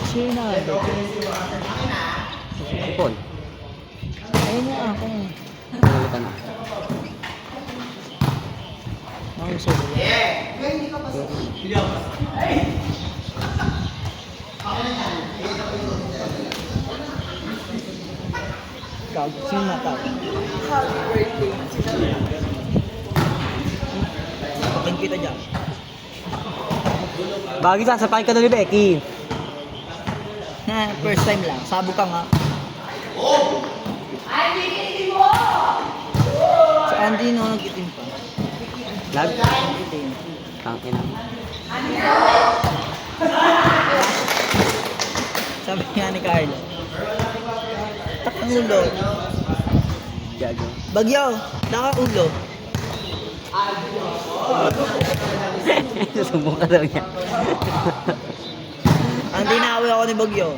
Sino? Paul. Ayun na ako. Nalitan na. Ako sa'yo. Ikaw, sino na tao? Happy birthday. Pagin kita dyan. Bagay sasapakin ka na ni Becky. Na, first time lang. Sabo ka nga. Ay, bigyan mo! Si Andy no, nag-itim pa. Lag? Nag-itim. Tangin na. Sabi nga ni Carlo. Takang ulo. Gago. Bagyo, naka-ulo. Sumbong ka daw niya. Andy, naaway ako ni Bagyo.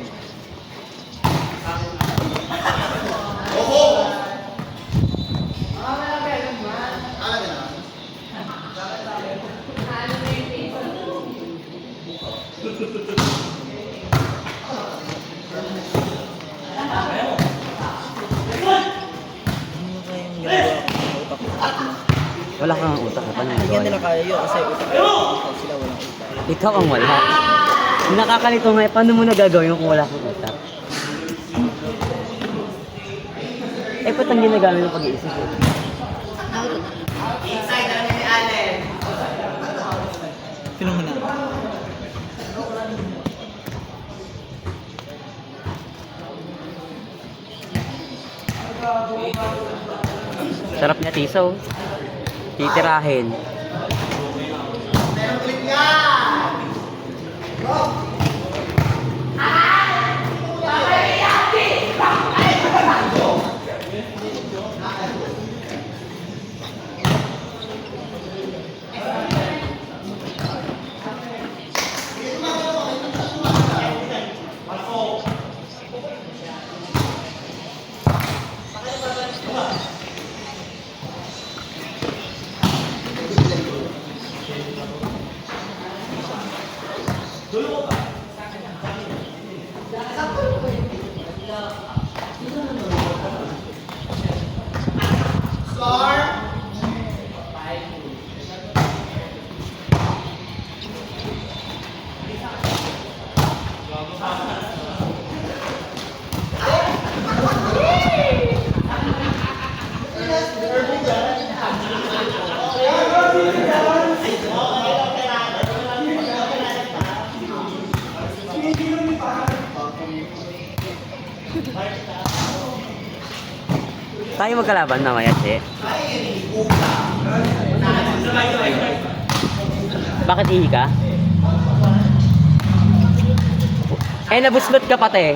Ano kayang ginagawa ko sa utak ko? Wala kang utak. Paano Hindi nagawa nila yun? kaya yun kasi utak ko. Sila walang utak. Ikaw ang wala. Nakakalito nga, paano mo nagagawin kung wala kang utak? Eh, ba't ang ginagamit ng pag-iisip eh? Inside namin ni Allen. Sino mo na? Sarap niya tiso. Titirahin. Meron clip yan! Tayo magkalaban na maya, che. Bakit ihi ka? Eh, nabuslot ka pati.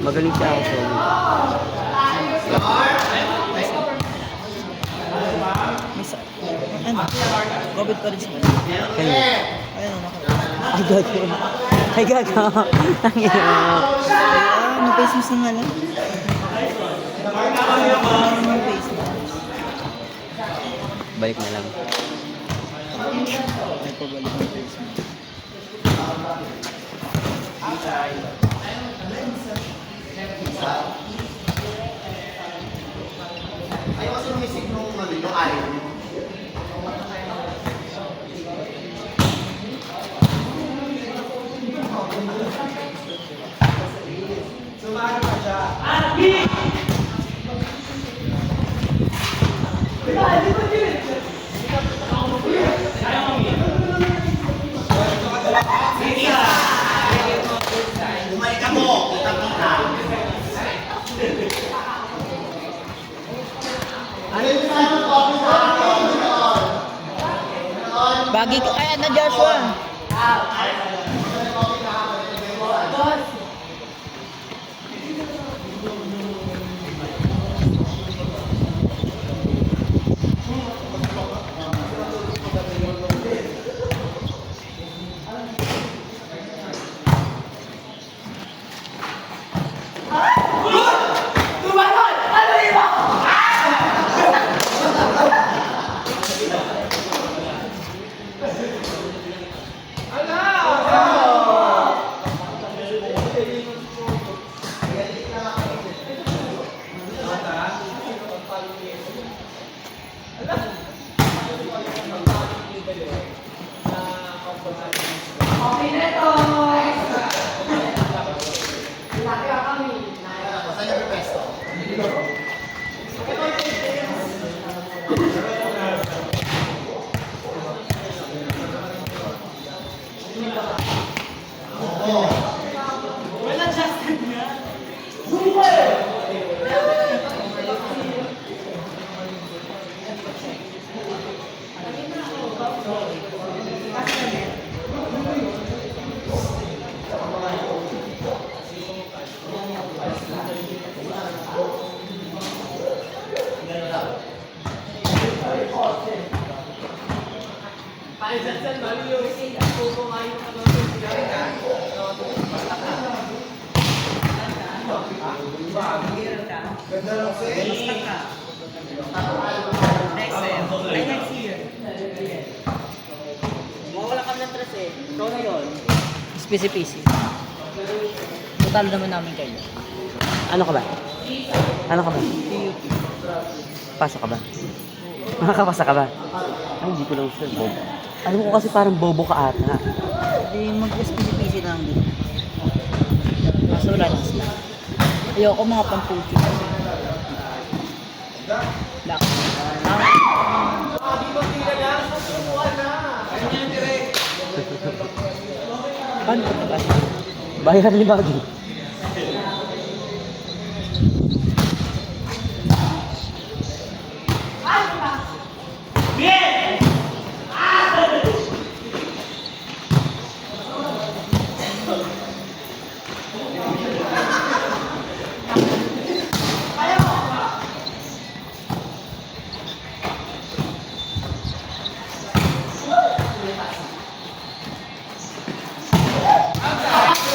Magaling siya ako. Ano? COVID pa rin sila. Kayo. Ayun, Ay, gago. Ay, gago. Tangina mo. may face mask na nga lang. May face mask. Balik na lang. May pabalik ng face mask. Ayaw kasi lumisik nung ayaw. Sumali pa siya. Bumalik ka mo. Kita-kita. Ano yung Bagi ka kaya na Joshua. Saan niya pipesto? Mawala kami ng tres eh. Ikaw na yun. Easy. Total naman namin kayo. Ano ka ba? Ano ka ba? Pasok ka ba? Makakapasa ka ba? Ay, hindi ko lang sure. Bobo. Alam ko kasi parang bobo ka ata. Hindi mag-easy lang din. Kaso wala na sila. Ayoko mga pampuchi. Lak. Paano ka ba? Bayaran ni Baggy.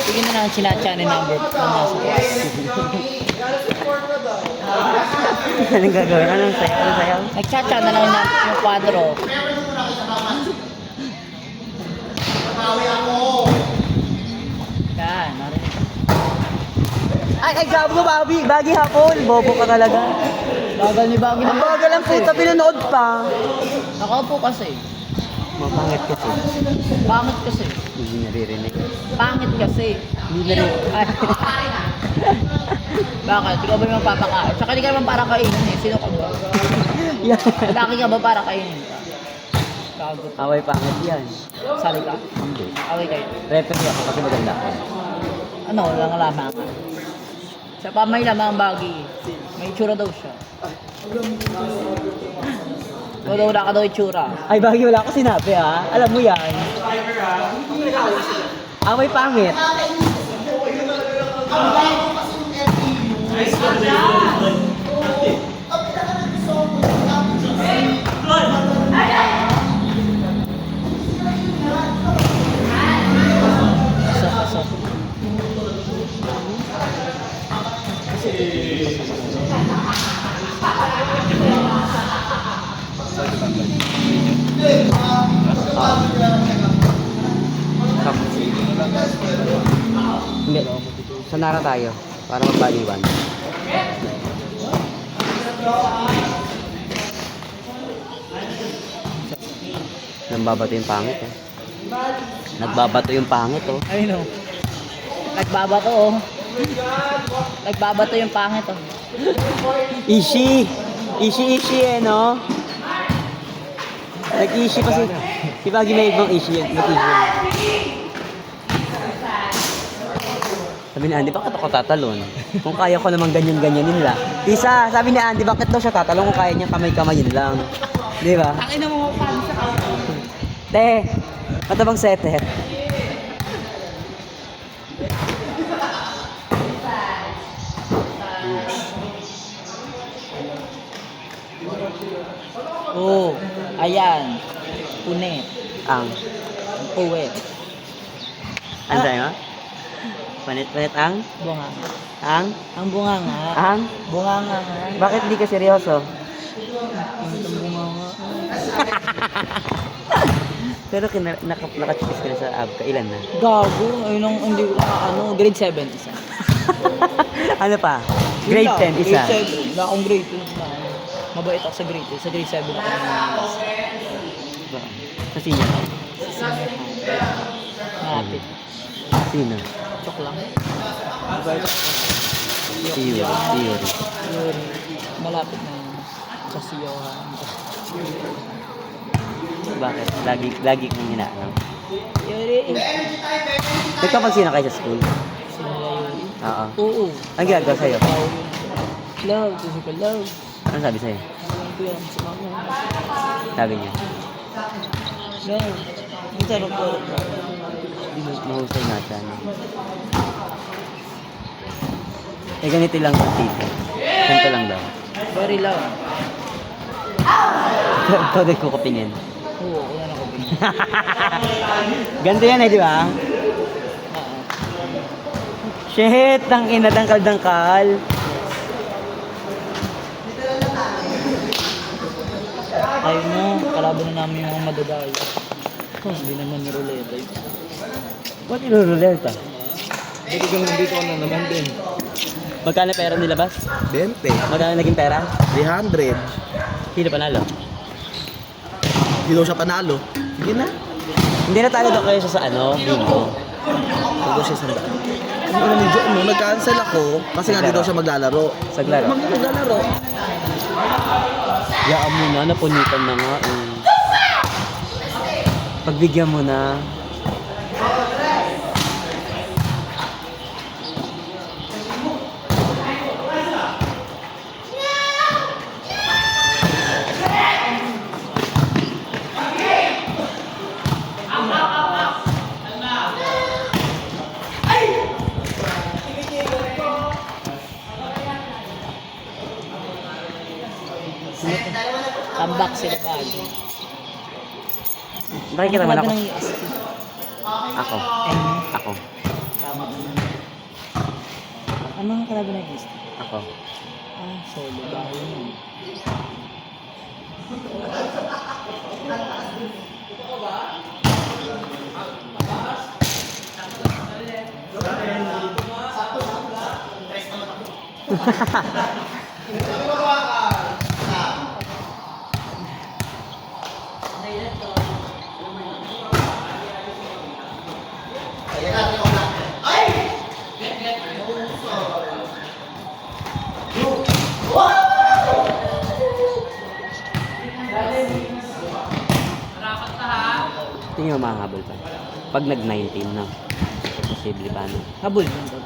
Sige na lang sinatcha ni number. Anong gagawin? Anong sayaw? Anong sayaw? Nagchatcha na lang yung kwadro. Napawi ako! Yan, narinig. Ay, sabi ko, Baggy hapon. Bobo ka talaga. Bagal ni Baggy Ang naman. bagal ang puta, pinanood pa. Nakaupo kasi. Mapangit kasi. Pangit kasi. Hindi naririnig. Pangit kasi. Hindi narinig. Ay. Bakit? Ikaw ba yung magpapakain? Tsaka di ka naman para kainin eh. Sino ka ba? Yan. Laki ka ba para kainin ka? Gagot. Away pangit yan. Sali ka? Hindi. Away kayo. Referee ako kasi maganda ako. Ano? Walang lamang ka. Siya pa may lamang Baggy. May itsura daw siya. Wala ka daw itsura. Ay, Baggy, wala ako sinabi ha. Alam mo yan. Away pangit. Ang bago kasi yung LTU. Ang pinaka-gusto ko, tapos So. Hindi. Sanara tayo. Para magbaliwan. Nagbabato yung pangit eh. Nagbabato yung pangit oh. I know. Nagbabato oh. Nagbabato yung pangit oh. Ishi! Ishi eh no? Nag-ishi pa si Baggy may ibang ishi yan. Nag-ishi. Sabi ni Andy, bakit ako tatalon? Kung kaya ko naman ganyan-ganyanin lang. Isa, sabi ni Andy, bakit daw siya tatalon kung kaya niya kamay-kamayin lang? Di ba? Ang ina mo paano sa Te, matabang setter. Oh, ayan. Punit. Ang. Puwet. Ano sa'yo nga? Panit-panit ang? Bunga. Ang? Ang bunga nga. Ang? Bunga nga nga. Bakit hindi ka seryoso? Ang bunga nga. Pero nakachikis ka na sa ab ka. Ilan na? Gago. Ayun ang hindi ko grade 7 isa. Ano pa? Grade 10 isa. Grade 7. Wala akong grade 2 na. Mabait ako sa grade 2. Sa grade 7 ako nangyayos. Sa sino? Malapit. Sino? Chok lang. Theory. Yun. Malapit na yun. Sa siyohan. Bakit? Lagi kang hinaanap. Yuri. Nagpapagsino kayo sa school? Sinila Yuri. Oo. Oo. Ang ginagawa sa'yo? Love. Physical love. Ano sabi sa'yo? Ano ko yan? Si mama. Sabi niya, Love. Ang sarap ko. mahusay na siya. No? Eh, ganito lang sa tito. Ganito lang daw. Very love. Ito din ko kapingin. Oo, wala na ko bin. Ganito yan eh, di ba? Shit! Ang ina, dangkal-dangkal. Ayaw mo, kalaban na namin yung mga madadaya. Hindi naman ni Roleta yun. Ba't iluruleta? Dito ka nandito ka na naman din. Magkano pera nilabas? 20. Magkano naging pera? 300. Sino panalo? Hindi daw siya panalo. Sige na. Hindi na talo daw kayo sa ano, bingo. Hindi siya sandaan. Ano ni Joe, no, nag-cancel ako kasi nga di daw siya maglalaro. Saglaro. Maglalaro. Yaan mo na, napunitan na nga eh. Pagbigyan mo na. Tambak sila ba? Nakikita man ako. Ng EST. Ako. Ako. Tama naman. Ano ang kalaban ng EST? Ako. Solo. Bahay yun. Tingin mo mahabol pa. Pag nag-19 na. Posible pa na. Habol yun doon.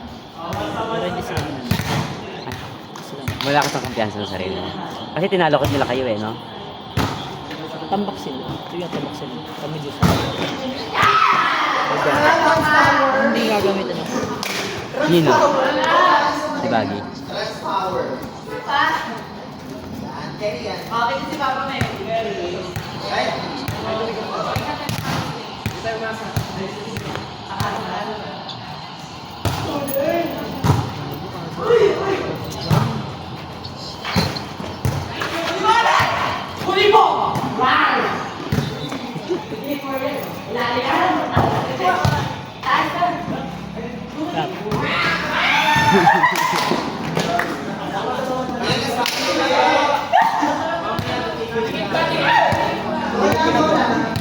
Pero hindi sila naman. Wala ka sa kumpiyansa sa sarili mo. Kasi tinalokot nila kayo eh, no? Tambak sila. Ito yung tambak sila. Kami Diyos. Hindi gagamitin ako. Nino? Si Baggy.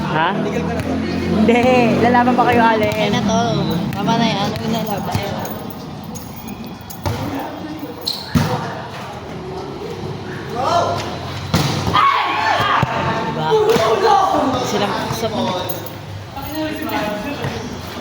Ha? Hindi. Lalaban pa kayo, Ayun Allen. na to. Tama na yan. Ano yung nalaban? Diba? Sila,